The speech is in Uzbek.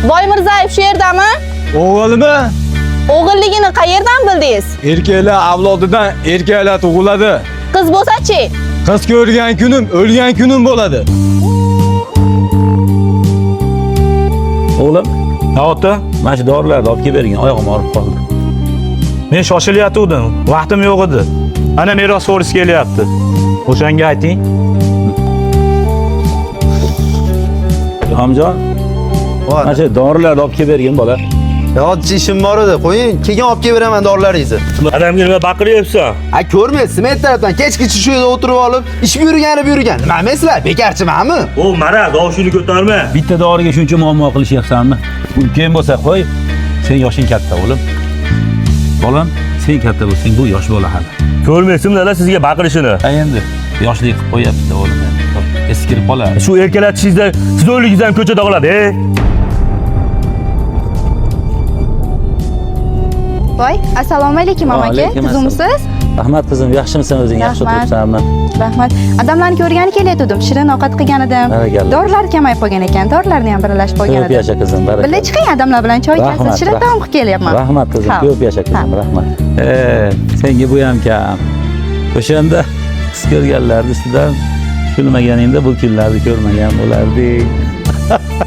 Voy Mirzayev shu yerdami? O'g'ilmi? O'g'illigini qayerdan bildingiz? Erkaklar avlodidan erkaklar tug'iladi. Qiz bo'lsa-chi? Qiz ko'rgan kunim, o'lgan kunim bo'ladi. O'g'lim, Ha ota, mana shu dorilarni olib kelib bergin, oyog'im og'rib qoldi. men shoshilayotgandim. Vaqtim yo'q edi. Ana merosxo'ris kelyapti. O'shanga ayting. Ilhomjon, mana shu dorilarni olib kelib bergin bola. Hozir ishim bor edi. Qo'ying, keyin olib kelib beraman dorilaringizni. Adamga nima baqiryapsan? Ko'rmaysiz, men tarafdan kechgacha shu yerda o'tirib olib, ish buyurgani. Nima emaslar? Bekarchimanmi? O, maraz, oshini ko'tarma. Bitta doriga shuncha muammo qilishyapsanmi? Ulkan bo'lsa qo'y. Sen yoshing katta, o'g'lim. Bolam, sen katta bo'lsang, bu yosh bola hali. Ko'rmaysizmi dada sizga baqirishini? Ha endi yoshlik qilib qo'yapti o'g'lim. Eskirib qoladi. Shu erkalatishingizda siz o'ligingizdan ko'chada qoladi, Voy, assalomu alaykum amaki. Alaykum Tuzumsiz? Rahmat qizim, yaxshimisan o'zing? Yaxshi Rahmat. turibsanmi? Rahmat. Odamlarni ko'rgani kelayotgandim. Shirin ovqat qilgan edim. Barakallah. Dorilar kamayib qolgan ekan. Dorilarni ham birlashib qo'ygan Ko'p edim. yasha qizim, barakallah. Birga chiqing odamlar bilan choy ichasiz. Rahmat, Shirin taom rahmat. qilib kelyapman. Rahmat qizim, Ha. ko'p yasha qizim, Ha. rahmat. Senga bu ham kam. O'shanda qiz ko'rganlarni ustidan kulmaganingda bu kunlarni ko'rmagan bo'lardik.